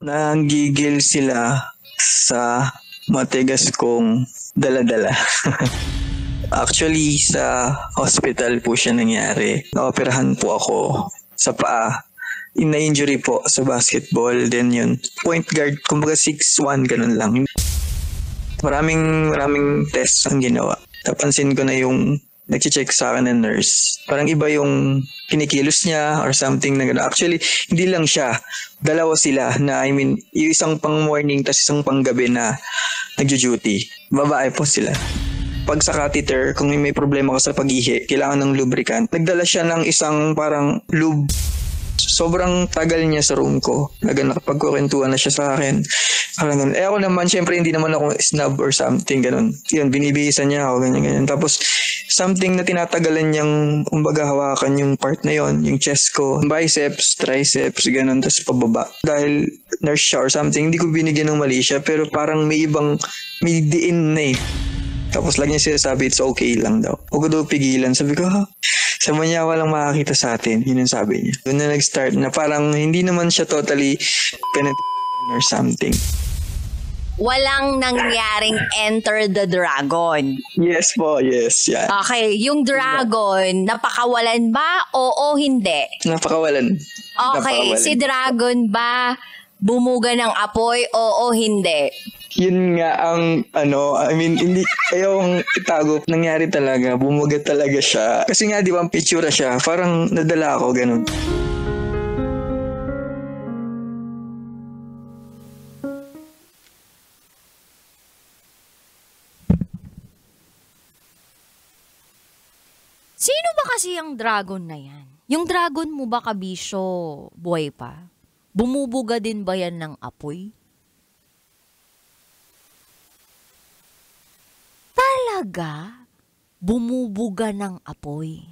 Nanggigil sila sa matigas kong dala-dala. Actually, sa hospital po siya nangyari. Naoperahan po ako sa paa. Na-injury po sa basketball. Then yun, point guard, kumbaga 6'1", ganun lang. Maraming tests ang ginawa. Napansin ko na yung nag-check sa akin ng nurse. Parang iba yung kinikilos niya or something na gano'n. Actually, hindi lang siya. Dalawa sila na, yung isang pang morning tas isang pang gabi na nagjo-duty. Babae po sila. Pag sa catheter, kung may problema ka sa pag-ihi, kailangan ng lubricant. Nagdala siya ng isang parang lube. Sobrang tagal niya sa room ko. Nakapagkukwentuhan na siya sa akin. Parang ganun. Ako naman, syempre hindi naman ako snub or something, ganun. Yun, binibihisan niya ako, ganyan. Tapos, something na tinatagalan niyang, kumbaga, hawakan yung part na yon, yung chest ko, biceps, triceps, ganun, tapos pababa. Dahil nurse siya or something, hindi ko binigyan ng mali siya, pero parang may diin na eh. Tapos lagi niya sinasabi, it's okay lang daw. Huwag ko daw pigilan. Sabi ko, sa manya walang makakita sa atin. Yun ang sabi niya. Doon na nag-start na parang hindi naman siya totally penetrating or something. Walang nangyaring Enter the Dragon. Yes po, yes. Yeah. Okay, yung dragon, napakawalan ba? Oo, hindi. Napakawalan. Okay, si dragon ba bumuga ng apoy? Oo, hindi. Yun nga ang hindi ayong itago, nangyari talaga, bumuga talaga siya. Kasi nga di ba ang picture siya, parang nadala ako ganun. Sino ba kasi ang dragon na yan? Yung dragon mo ba, kabisyo, buhay pa? Bumubuga din ba yan ng apoy? Talaga? Bumubuga ng apoy.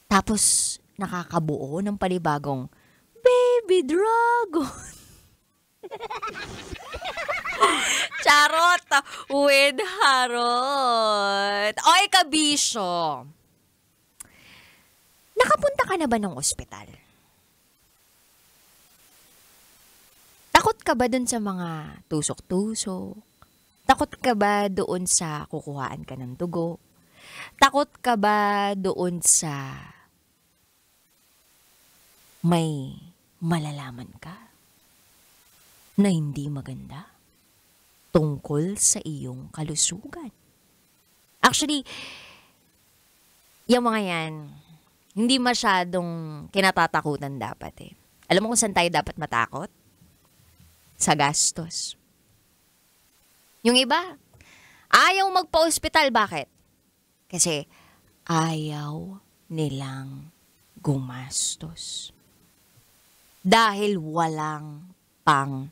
Tapos nakakabuo ng panibagong baby dragon. Charot with harot. Oy, kabisyo. Nakapunta ka na ba ng ospital? Takot ka ba dun sa mga tusok-tusok? Takot ka ba doon sa kukuhaan ka ng dugo? Takot ka ba doon sa may malalaman ka na hindi maganda tungkol sa iyong kalusugan? Actually, yung mga yan, hindi masyadong kinatatakutan dapat eh. Alam mo kung saan tayo dapat matakot? Sa gastos. Yung iba, ayaw magpa-ospital. Bakit? Kasi ayaw nilang gumastos. Dahil walang pang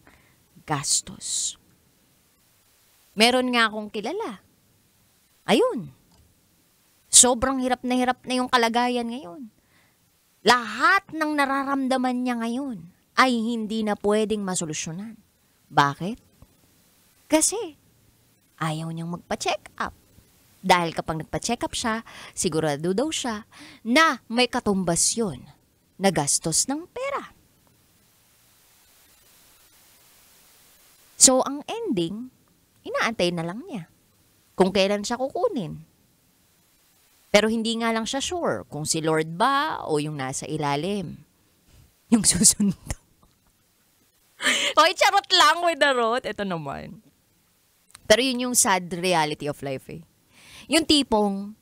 gastos. Meron nga akong kilala. Ayun. Sobrang hirap na yung kalagayan ngayon. Lahat ng nararamdaman niya ngayon ay hindi na pwedeng masolusyonan. Bakit? Kasi ayaw niyang magpa-check up. Dahil kapag nagpa-check up siya, sigurado daw siya na may katumbas yun na gastos ng pera. So, ang ending, inaantay na lang niya kung kailan siya kukunin. Pero hindi nga lang siya sure kung si Lord ba o yung nasa ilalim. Yung susundo. Hoy, charot lang with the rot. Ito naman. Pero yun yung sad reality of life eh. Yung tipong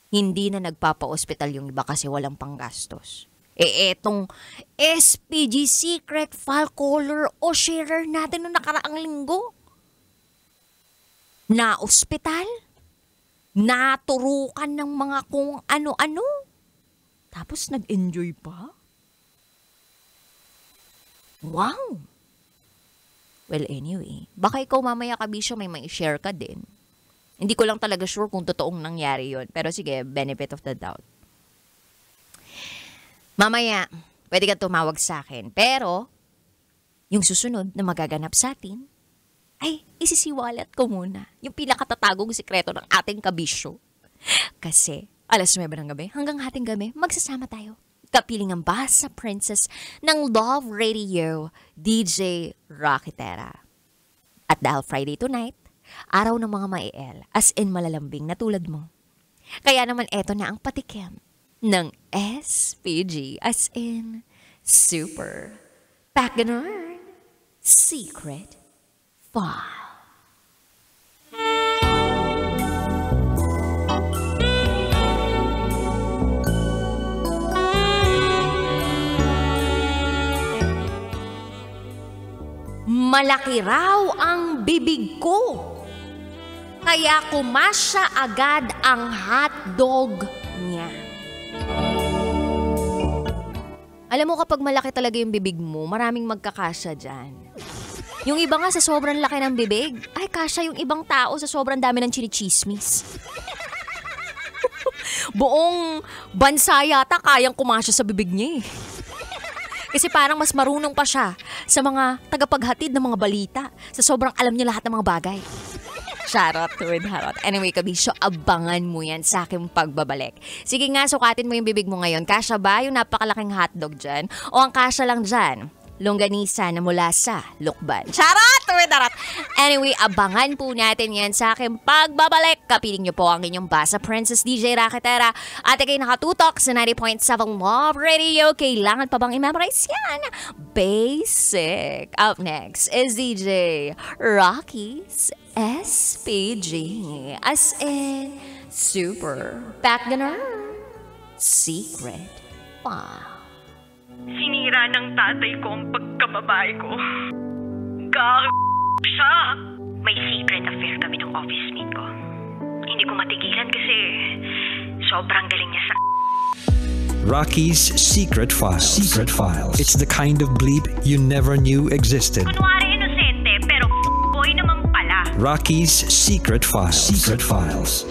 hindi na nagpapa-hospital yung iba kasi walang panggastos. Etong SPG Secret File Caller o sharer natin noong nakaraang linggo. Na ospital? Naturukan ng mga kung ano-ano. Tapos nag-enjoy pa? Wow! Well, anyway, baka ikaw mamaya kabisyo may share ka din. Hindi ko lang talaga sure kung totoong nangyari yon. Pero sige, benefit of the doubt. Mamaya, pwede ka tumawag sa akin. Pero, yung susunod na magaganap sa atin, ay, isisiwalat ko muna yung pinakatatagong sikreto ng ating kabisyo. Kasi, 9:00 ng gabi, hanggang hating gabi, magsasama tayo. Kapiling ang Basa Princess ng Love Radio, DJ Rocky Terra. At dahil Friday tonight, araw ng mga maiel, as in malalambing na tulad mo. Kaya naman eto na ang patikim ng SPG, as in Super Pagganern Secret File. Malaki raw ang bibig ko, kaya kumasya agad ang hotdog niya. Alam mo, kapag malaki talaga yung bibig mo, maraming magkakasya dyan. Yung iba nga sa sobrang laki ng bibig, ay kasya yung ibang tao sa sobrang dami ng chinichismis. Buong bansa yata kayang kumasya sa bibig niya eh. Kasi parang mas marunong pa siya sa mga tagapaghatid ng mga balita. Sa sobrang alam niya lahat ng mga bagay. Charot with harot. Anyway, kabisyo, abangan mo yan sa aking pagbabalik. Sige nga, sukatin mo yung bibig mo ngayon. Kasya ba yung napakalaking hotdog dyan? O ang kasya lang dyan? Longganisa na mula sa Lukban. Charot with harot. Anyway, abangan po natin yan sa aking pagbabalik. Kapiling niyo po ang inyong Basa Princess DJ Rocky Terra. At ikay nakatutok sa 90.7 Love Radio. Kailangan pa bang i-memorize yan? Basic. Up next is DJ Rocky's SPG, as in Super Pagganern Secret File. Sinira ng tatay ko ang pagkababae ko. Siya. May secret affair kami ng office mate ko. Hindi ko matigilan kasi sobrang galing niya sa... Rocky's Secret Files. Secret Files. It's the kind of bleep you never knew existed. Kunwari inosente pero boy naman pala. Rocky's Secret Files. Secret Files.